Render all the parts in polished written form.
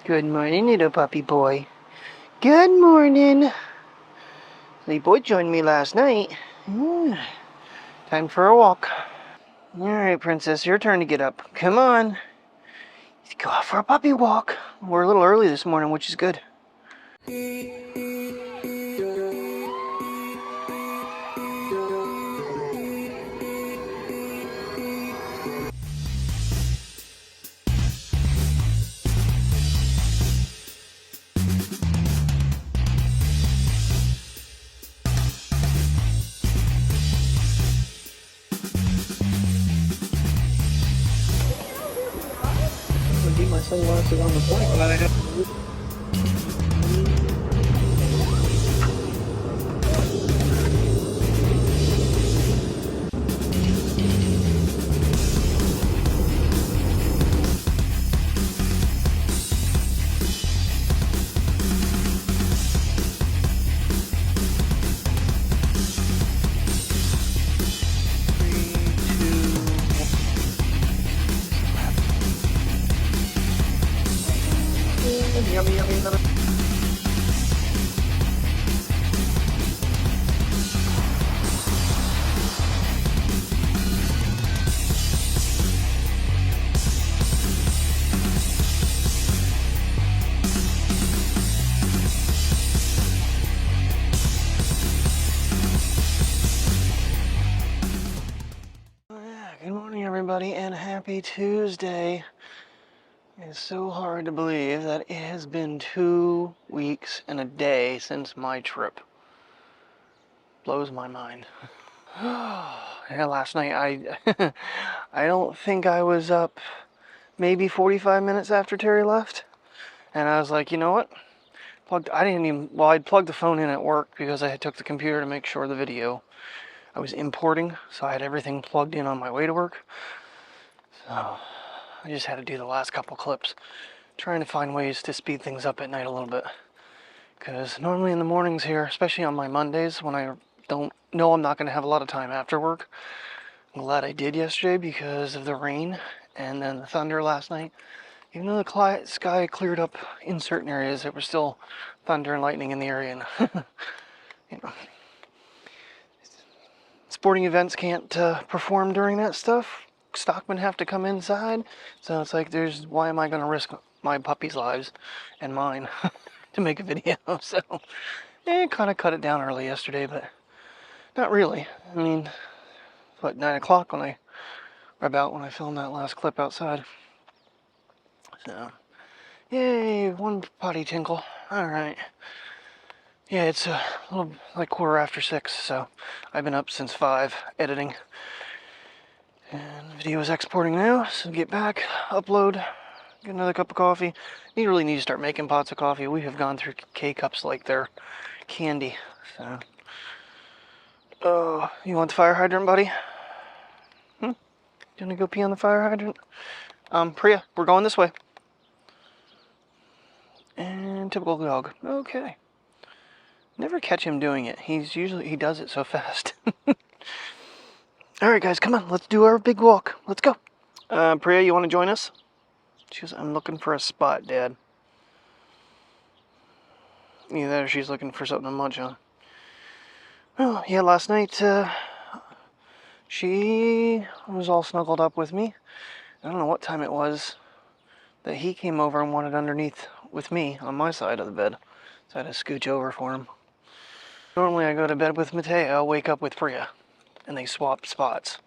Good morning, little puppy boy. Good morning. The boy joined me last night. Time for a walk. Alright, princess, your turn to get up. Come on. Let's go out for a puppy walk. We're a little early this morning, which is good. I'm gonna keep my sunglasses on the point, but I have to. Yummy, yummy, yummy. Good morning, everybody, and happy Tuesday. It's so hard to believe that it has been 2 weeks and a day since my trip. Blows my mind. Yeah, last night I don't think I was up maybe 45 minutes after Terry left, and I was like, you know what? I'd plugged the phone in at work because I had took the computer to make sure the video I was importing, so I had everything plugged in on my way to work. So I just had to do the last couple clips, trying to find ways to speed things up at night a little bit. Because normally in the mornings here, especially on my Mondays when I don't know I'm not going to have a lot of time after work, I'm glad I did yesterday because of the rain and then the thunder last night. Even though the sky cleared up in certain areas, there was still thunder and lightning in the area. And you know, sporting events can't perform during that stuff. Stockmen have to come inside, so it's like, why am I going to risk my puppy's lives and mine to make a video? So kind of cut it down early yesterday, but not really. I mean, 9 o'clock when I filmed that last clip outside. So yay, one potty tinkle. All right. Yeah, it's a little like 6:15, so I've been up since 5 editing. And the video is exporting now, so get back, upload, get another cup of coffee. You really need to start making pots of coffee. We have gone through K-cups like they're candy. So, oh, you want the fire hydrant, buddy? Do you want to go pee on the fire hydrant? Priya, we're going this way. And typical dog. Okay. Never catch him doing it. He does it so fast. Alright guys, come on, let's do our big walk. Let's go. Priya, you want to join us? She goes, I'm looking for a spot, Dad. Either she's looking for something to munch on. Well, yeah, last night, she was all snuggled up with me. I don't know what time it was that he came over and wanted underneath with me on my side of the bed. So I had to scooch over for him. Normally I go to bed with Mateo, wake up with Priya, and they swap spots.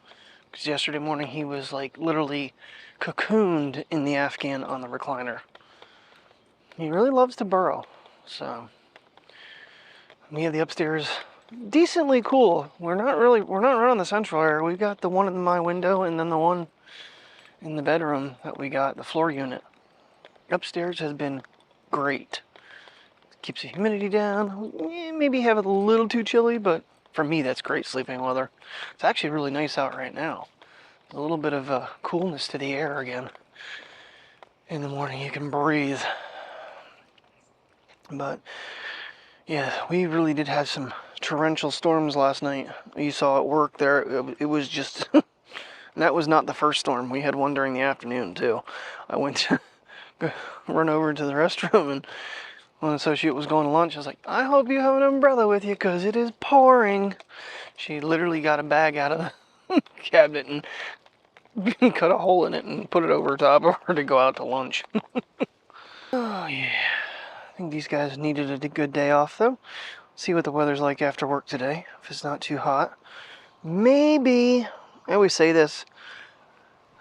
Because yesterday morning he was like literally cocooned in the Afghan on the recliner. He really loves to burrow. So we have the upstairs decently cool. We're not right on the central area. We've got the one in my window and then the one in the bedroom that we got, the floor unit. Upstairs has been great. Keeps the humidity down. Maybe have it a little too chilly, but for me that's great sleeping weather. It's actually really nice out right now. A little bit of coolness to the air again. In the morning you can breathe. But yeah, we really did have some torrential storms last night. You saw at work there, it was just, and that was not the first storm. We had one during the afternoon too. I went run over to the restroom, and when an associate was going to lunch, I was like, I hope you have an umbrella with you because it is pouring. She literally got a bag out of the cabinet and cut a hole in it and put it over top of her to go out to lunch. Oh yeah, I think these guys needed a good day off though. See what the weather's like after work today, if it's not too hot. Maybe, I always say this,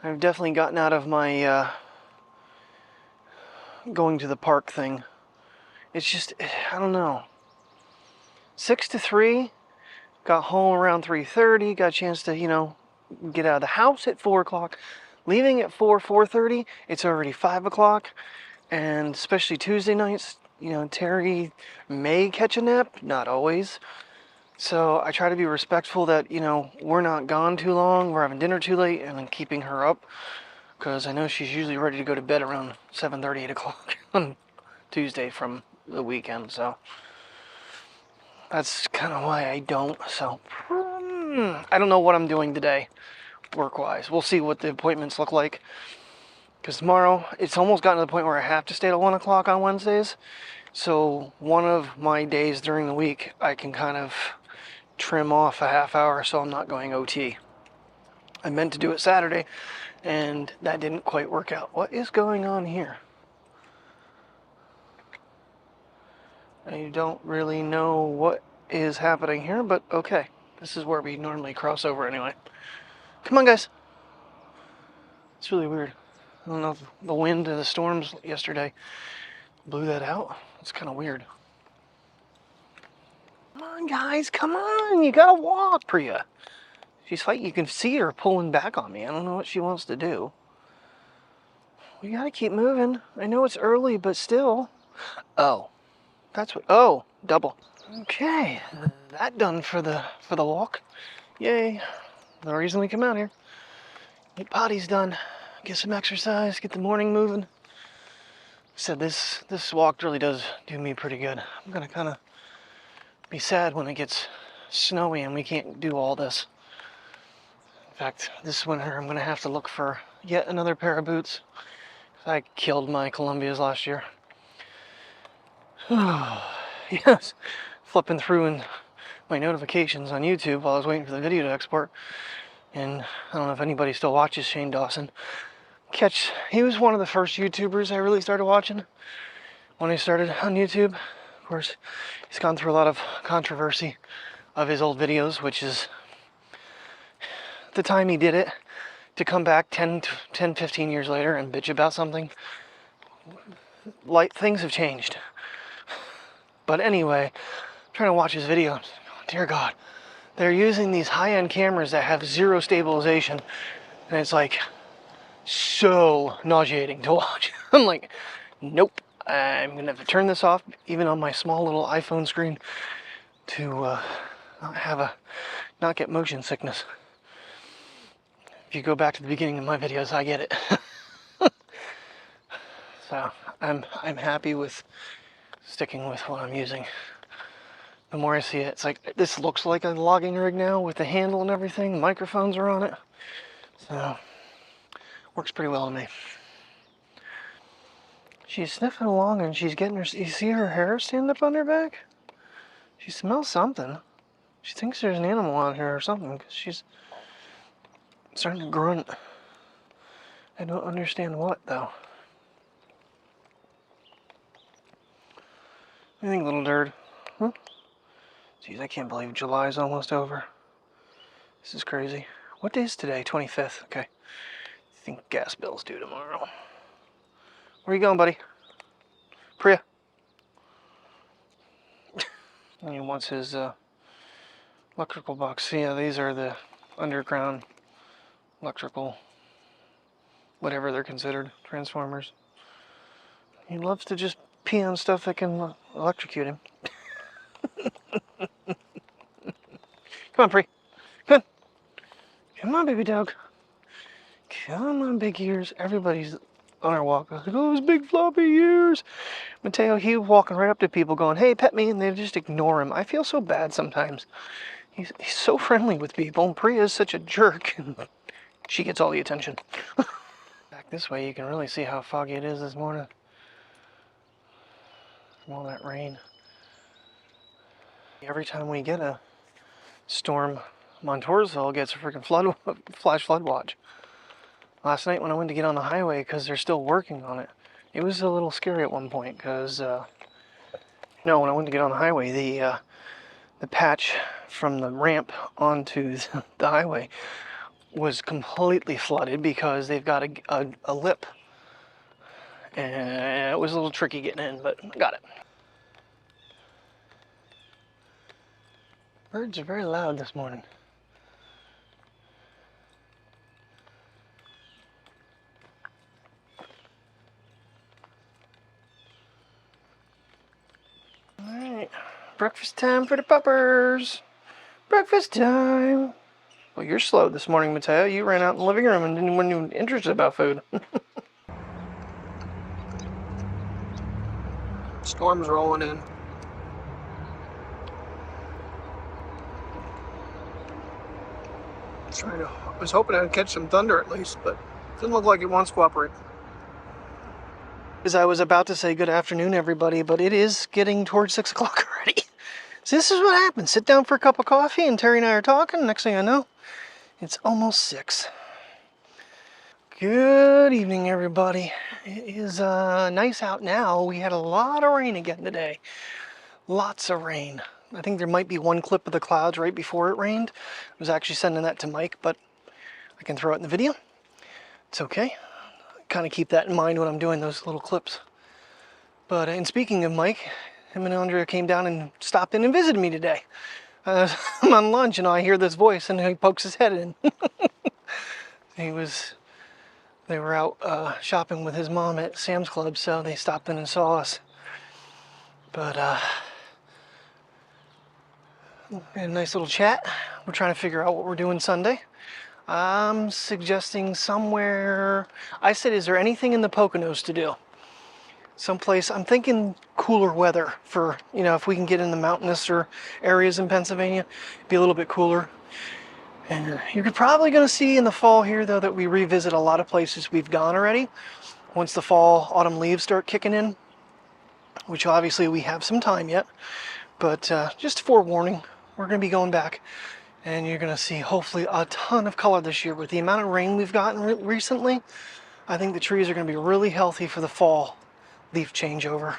I've definitely gotten out of my going to the park thing. It's just, I don't know. 6 to 3, got home around 3:30, got a chance to, get out of the house at 4 o'clock. Leaving at 4:30, it's already 5 o'clock. And especially Tuesday nights, Terry may catch a nap, not always. So I try to be respectful that, we're not gone too long, we're having dinner too late, and I'm keeping her up. Because I know she's usually ready to go to bed around 7:30, 8 o'clock on Tuesday from the weekend. So that's kind of why I don't. So I don't know what I'm doing today, work-wise. We'll see what the appointments look like. Because tomorrow, it's almost gotten to the point where I have to stay till 1 o'clock on Wednesdays. So one of my days during the week, I can kind of trim off a half hour so I'm not going OT. I meant to do it Saturday, and that didn't quite work out. What is going on here? I don't really know what is happening here, but okay. This is where we normally cross over anyway. Come on, guys. It's really weird. I don't know if the wind and the storms yesterday blew that out. It's kind of weird. Come on, guys, come on. You gotta walk, Priya. She's like, you can see her pulling back on me. I don't know what she wants to do. We gotta keep moving. I know it's early, but still. Oh, that's what, oh, double. Okay, that done for the walk. Yay. The reason we come out here. Get potty's done. Get some exercise, get the morning moving. Said this walk really does do me pretty good. I'm gonna kind of be sad when it gets snowy and we can't do all this. In fact, this winter I'm gonna have to look for yet another pair of boots. I killed my Columbias last year. Yes, flipping through in my notifications on YouTube while I was waiting for the video to export. And I don't know if anybody still watches Shane Dawson. He was one of the first YouTubers I really started watching when I started on YouTube. Of course, he's gone through a lot of controversy of his old videos, which is the time he did it to come back 10, 15 years later and bitch about something. Like, things have changed. But anyway, I'm trying to watch his video. Dear God, they're using these high-end cameras that have zero stabilization, and it's like so nauseating to watch. I'm like, nope, I'm gonna have to turn this off, even on my small little iPhone screen, to not get motion sickness. If you go back to the beginning of my videos, I get it. So I'm happy with sticking with what I'm using. The more I see it, it's like, this looks like a logging rig now with the handle and everything. The microphones are on it. So works pretty well to me. She's sniffing along and she's getting her, you see her hair stand up on her back? She smells something. She thinks there's an animal on her or something because she's starting to grunt. I don't understand what though. What do you think, little nerd? Huh? Jeez, I can't believe July's almost over. This is crazy. What day is today? 25th. Okay. I think gas bill's due tomorrow. Where are you going, buddy? Priya. And he wants his electrical box. Yeah, these are the underground electrical, whatever they're considered, transformers. He loves to just pee on stuff that can electrocute him. Come on, Pri. Come on. Come on, baby dog. Come on, big ears. Everybody's on our walk. Like, oh, those big floppy ears. Mateo, he walking right up to people going, hey, pet me, and they just ignore him. I feel so bad sometimes. He's so friendly with people, and Priya is such a jerk, and she gets all the attention. Back This way you can really see how foggy it is this morning from all that rain. Every time we get a storm, Montoursville gets a freaking flash flood watch. Last night when I went to get on the highway, because they're still working on it, it was a little scary at one point, because when I went to get on the highway, the patch from the ramp onto the highway was completely flooded because they've got a lip, and it was a little tricky getting in, but I got it. Birds are very loud this morning. Alright, breakfast time for the puppers. Breakfast time. Well, you're slow this morning, Mateo. You ran out in the living room and weren't even interested about food. Storm's rolling in. I was hoping I'd catch some thunder at least, but it doesn't look like it wants to cooperate. As I was about to say good afternoon, everybody, but it is getting towards 6 o'clock already. So this is what happens. Sit down for a cup of coffee and Terry and I are talking. Next thing I know, it's almost 6. Good evening, everybody. It is nice out now. We had a lot of rain again today. Lots of rain. I think there might be one clip of the clouds right before it rained. I was actually sending that to Mike, but I can throw it in the video. It's okay. Kind of keep that in mind when I'm doing those little clips. But and speaking of Mike, him and Andrea came down and stopped in and visited me today. I'm on lunch and I hear this voice and he pokes his head in. They were out shopping with his mom at Sam's Club, so they stopped in and saw us. But we had a nice little chat. We're trying to figure out what we're doing Sunday. I'm suggesting somewhere. I said, is there anything in the Poconos to do? Someplace. I'm thinking cooler weather for, if we can get in the mountainous or areas in Pennsylvania, be a little bit cooler. And you're probably going to see in the fall here, though, that we revisit a lot of places we've gone already. Once the fall, autumn leaves start kicking in, which obviously we have some time yet. But just forewarning, we're going to be going back. And you're going to see, hopefully, a ton of color this year. With the amount of rain we've gotten recently, I think the trees are going to be really healthy for the fall leaf changeover.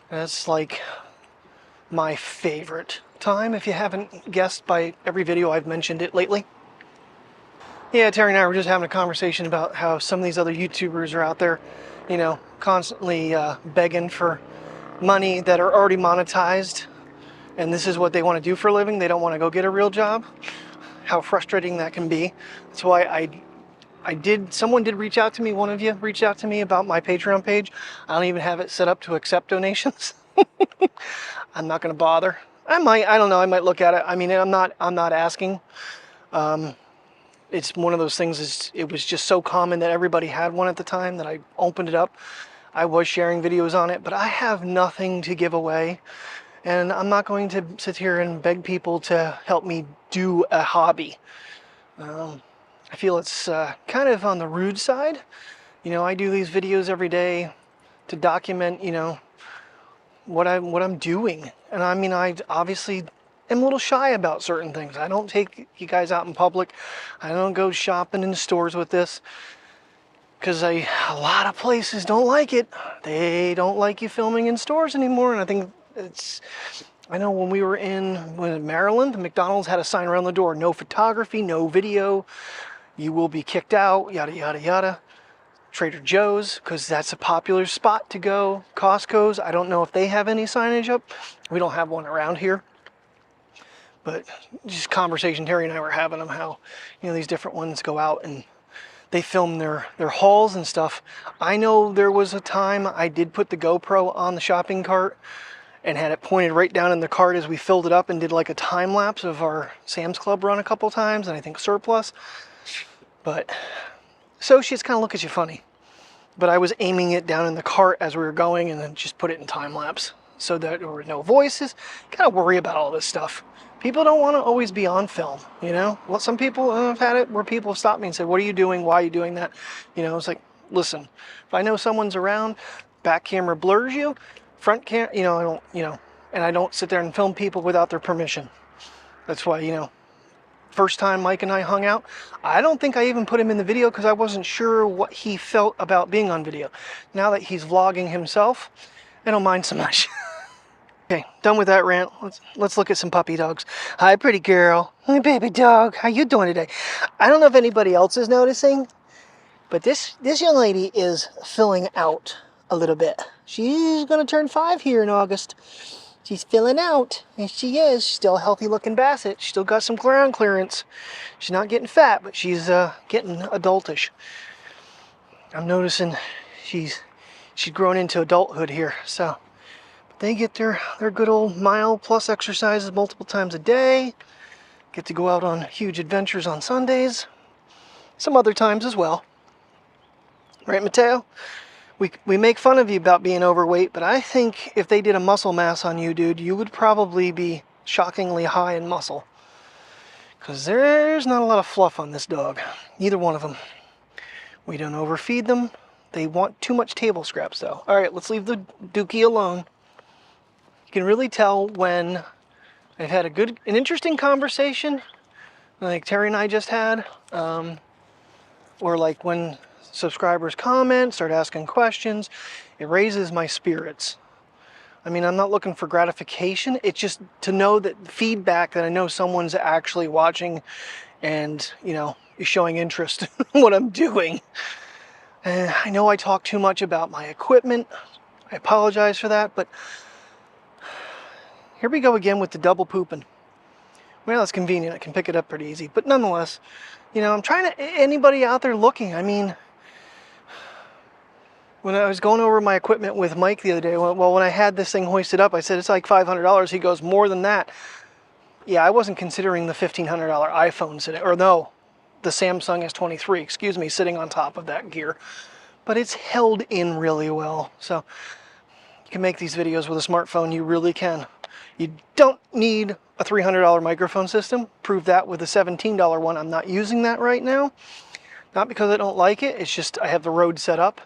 That's like my favorite time, if you haven't guessed by every video I've mentioned it lately. Yeah, Terry and I were just having a conversation about how some of these other YouTubers are out there, constantly begging for money that are already monetized. And this is what they want to do for a living. They don't want to go get a real job. How frustrating that can be. That's why someone did reach out to me, one of you reached out to me about my Patreon page. I don't even have it set up to accept donations. I'm not going to bother. I don't know, I might look at it. I mean, I'm not asking. It's one of those things, it was just so common that everybody had one at the time that I opened it up. I was sharing videos on it, but I have nothing to give away. And I'm not going to sit here and beg people to help me do a hobby. I feel it's kind of on the rude side. I do these videos every day to document, what I'm doing. And I mean, I obviously am a little shy about certain things. I don't take you guys out in public. I don't go shopping in stores with this. Because a lot of places don't like it. They don't like you filming in stores anymore. And I think I know when we were in Maryland, McDonald's had a sign around the door, no photography, no video, you will be kicked out, yada, yada, yada. Trader Joe's, because that's a popular spot to go. Costco's, I don't know if they have any signage up. We don't have one around here. But just conversation Terry and I were having on how, these different ones go out and they film their hauls and stuff. I know there was a time I did put the GoPro on the shopping cart and had it pointed right down in the cart as we filled it up and did like a time lapse of our Sam's Club run a couple times, and I think surplus. But associates kind of look at you funny. But I was aiming it down in the cart as we were going and then just put it in time lapse so that there were no voices. Kind of worry about all this stuff. People don't want to always be on film, Well, some people have had it where people have stopped me and said, what are you doing? Why are you doing that? It's like, listen, if I know someone's around, back camera blurs you, front cam, you know, I don't, you know, and I don't sit there and film people without their permission. That's why, you know, first time Mike and I hung out, I don't think I even put him in the video because I wasn't sure what he felt about being on video. Now that he's vlogging himself, I don't mind so much. Okay, done with that rant. Let's look at some puppy dogs. Hi, pretty girl. Hi, baby dog. How you doing today? I don't know if anybody else is noticing, but this young lady is filling out a little bit. She's gonna turn 5 here in August. She's filling out, and she is. She's still a healthy looking basset. She's still got some ground clearance. She's not getting fat, but she's getting adultish. I'm noticing she's grown into adulthood here. So they get their good old mile-plus exercises multiple times a day. Get to go out on huge adventures on Sundays. Some other times as well. Right, Mateo? We make fun of you about being overweight, but I think if they did a muscle mass on you, dude, you would probably be shockingly high in muscle. Because there's not a lot of fluff on this dog. Neither one of them. We don't overfeed them. They want too much table scraps, though. All right, let's leave the dookie alone. You can really tell when I've had an interesting conversation, like Terry and I just had, or like when subscribers comment, start asking questions, it raises my spirits. I mean, I'm not looking for gratification. It's just to know that feedback that I know someone's actually watching and, you know, is showing interest in what I'm doing. And I know I talk too much about my equipment. I apologize for that, but here we go again with the double pooping. Well, it's convenient. I can pick it up pretty easy. But nonetheless, you know, I'm trying to, anybody out there looking, I mean, when I was going over my equipment with Mike the other day, well, when I had this thing hoisted up, I said, it's like $500. He goes, more than that. Yeah, I wasn't considering the $1,500 iPhone sitting, or no, the Samsung S23, excuse me, sitting on top of that gear. But it's held in really well. So you can make these videos with a smartphone, you really can. You don't need a $300 microphone system. Prove that with a $17 one. I'm not using that right now. Not because I don't like it, it's just I have the Rode set up.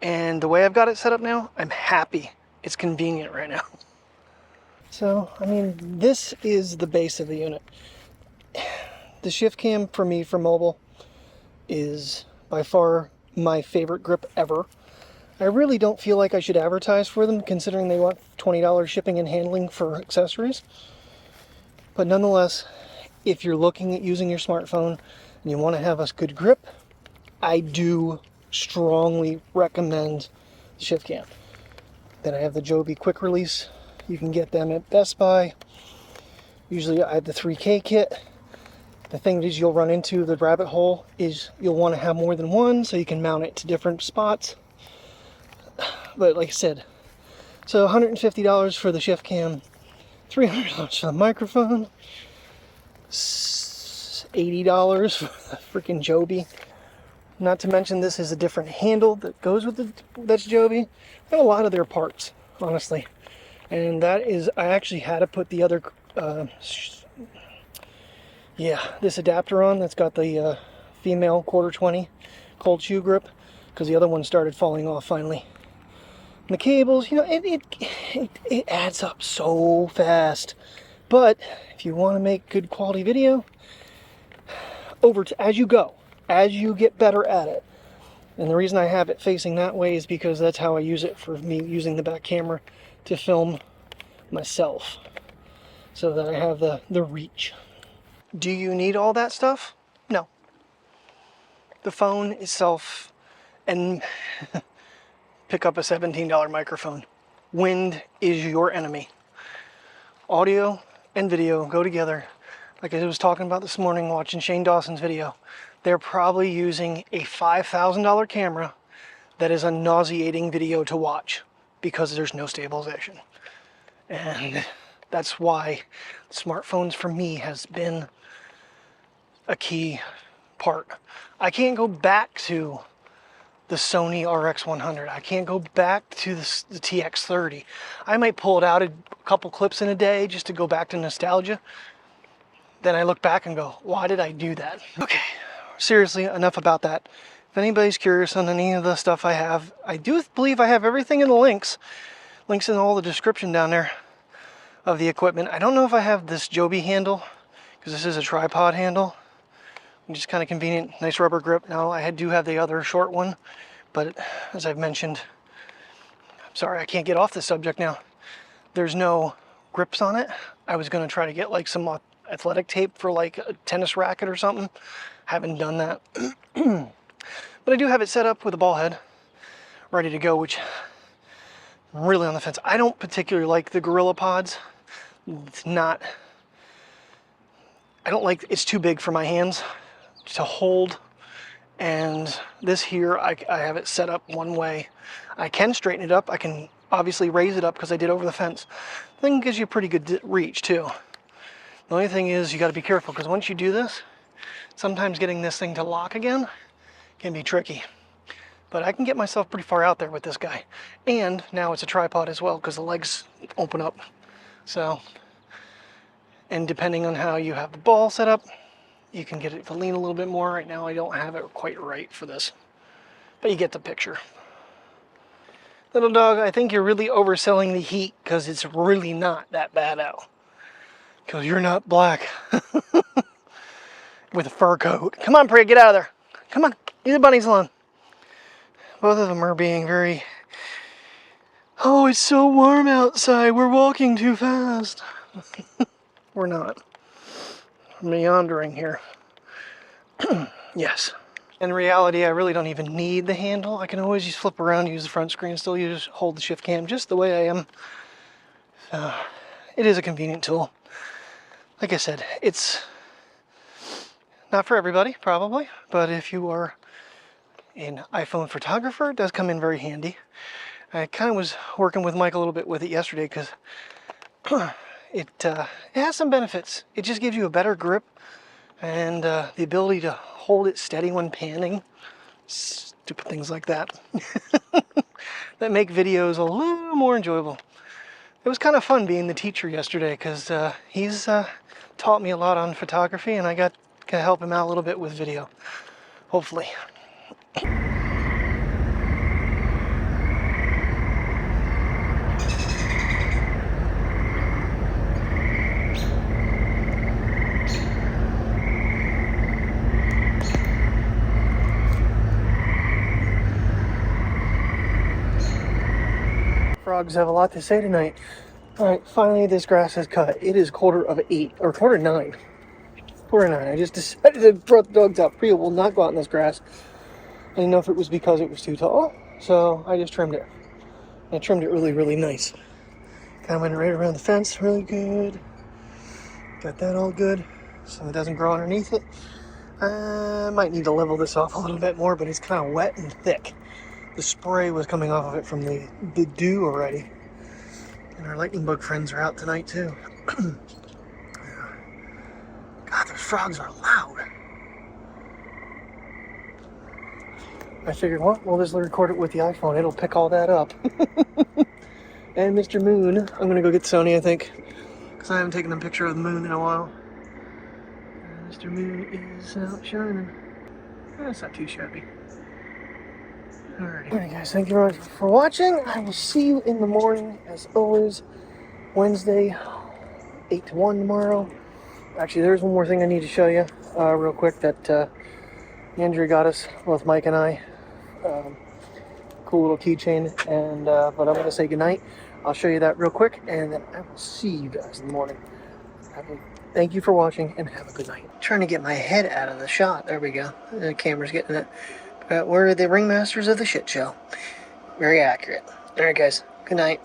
And the way I've got it set up now, I'm happy. It's convenient right now. So, I mean, this is the base of the unit. The ShiftCam for me for mobile is by far my favorite grip ever. I really don't feel like I should advertise for them, considering they want $20 shipping and handling for accessories. But nonetheless, if you're looking at using your smartphone and you want to have a good grip, I do strongly recommend ShiftCam. Then I have the Joby quick release. You can get them at Best Buy. Usually I have the 3K kit. The thing is you'll run into the rabbit hole is you'll want to have more than one so you can mount it to different spots. But like I said, so $150 for the ShiftCam, $300 for the microphone, $80 for the freaking Joby. Not to mention this is a different handle that goes with that's Joby. I have a lot of their parts, honestly. And that is, I actually had to put the other, this adapter on that's got the female 1/4-20 cold shoe grip, because the other one started falling off finally. And the cables, you know, it adds up so fast. But if you want to make good quality video, as you get better at it. And the reason I have it facing that way is because that's how I use it, for me using the back camera to film myself, so that I have the reach. Do you need all that stuff? No. The phone itself, and pick up a $17 microphone. Wind is your enemy. Audio and video go together. Like I was talking about this morning watching Shane Dawson's video. They're probably using a $5,000 camera that is a nauseating video to watch because there's no stabilization. And that's why smartphones for me has been a key part. I can't go back to the Sony RX100. I can't go back to the TX30. I might pull it out a couple clips in a day just to go back to nostalgia. Then I look back and go, why did I do that? Okay, seriously, enough about that. If anybody's curious on any of the stuff I have, I do believe I have everything in the links. Links in all the description down there of the equipment. I don't know if I have this Joby handle, because this is a tripod handle, which is kind of convenient. Nice rubber grip. Now, I do have the other short one, but as I've mentioned, I'm sorry, I can't get off this subject now. There's no grips on it. I was going to try to get like some athletic tape for like a tennis racket or something. Haven't done that. But I do have it set up with a ball head ready to go, which I'm really on the fence. I don't particularly like the Gorilla Pods. It's not, I don't like, it's too big for my hands to hold. And this here, I have it set up one way. I can straighten it up. I can obviously raise it up because I did over the fence. The thing gives you pretty good reach too. The only thing is you got to be careful, because once you do this, sometimes getting this thing to lock again can be tricky. But I can get myself pretty far out there with this guy. And now it's a tripod as well, because the legs open up. So, and depending on how you have the ball set up, you can get it to lean a little bit more. Right now I don't have it quite right for this, but you get the picture. Little dog, I think you're really overselling the heat, because it's really not that bad out. Because you're not black with a fur coat. Come on, Priya, get out of there. Come on, leave the bunnies alone. Both of them are being very, oh, it's so warm outside, we're walking too fast. We're not. We're meandering here. Yes. In reality, I really don't even need the handle. I can always just flip around, use the front screen, still hold the ShiftCam just the way I am. It is a convenient tool. Like I said, it's not for everybody, probably, but if you are an iPhone photographer, it does come in very handy. I kind of was working with Mike a little bit with it yesterday, because it has some benefits. It just gives you a better grip and the ability to hold it steady when panning. Stupid things like that. That make videos a little more enjoyable. It was kind of fun being the teacher yesterday, because he's taught me a lot on photography, and I got to help him out a little bit with video, hopefully. Frogs have a lot to say tonight. Alright, finally this grass is cut. It is 8:15, or 8:45. 8:45. I just decided to throw the dogs out. Priya will not go out in this grass. I didn't know if it was because it was too tall, so I just trimmed it. I trimmed it really, really nice. Kind of went right around the fence, really good. Got that all good, so it doesn't grow underneath it. I might need to level this off a little bit more, but it's kind of wet and thick. The spray was coming off of it from the dew already. And our lightning bug friends are out tonight too. God, those frogs are loud. I figured, well, we'll just record it with the iPhone. It'll pick all that up. And Mr. Moon, I'm going to go get Sony, I think, because I haven't taken a picture of the moon in a while. And Mr. Moon is out shining. That's not too shabby. Alright guys, thank you very much for watching. I will see you in the morning, as always. Wednesday, 8 to 1 tomorrow. Actually, there's one more thing I need to show you real quick that Andrea got us, both Mike and I. Cool little keychain, and but I'm going to say goodnight. I'll show you that real quick, and then I will see you guys in the morning. Thank you for watching, and have a good night. Trying to get my head out of the shot. There we go. The camera's getting it. We're the ringmasters of the shit show. Very accurate. Alright guys, good night.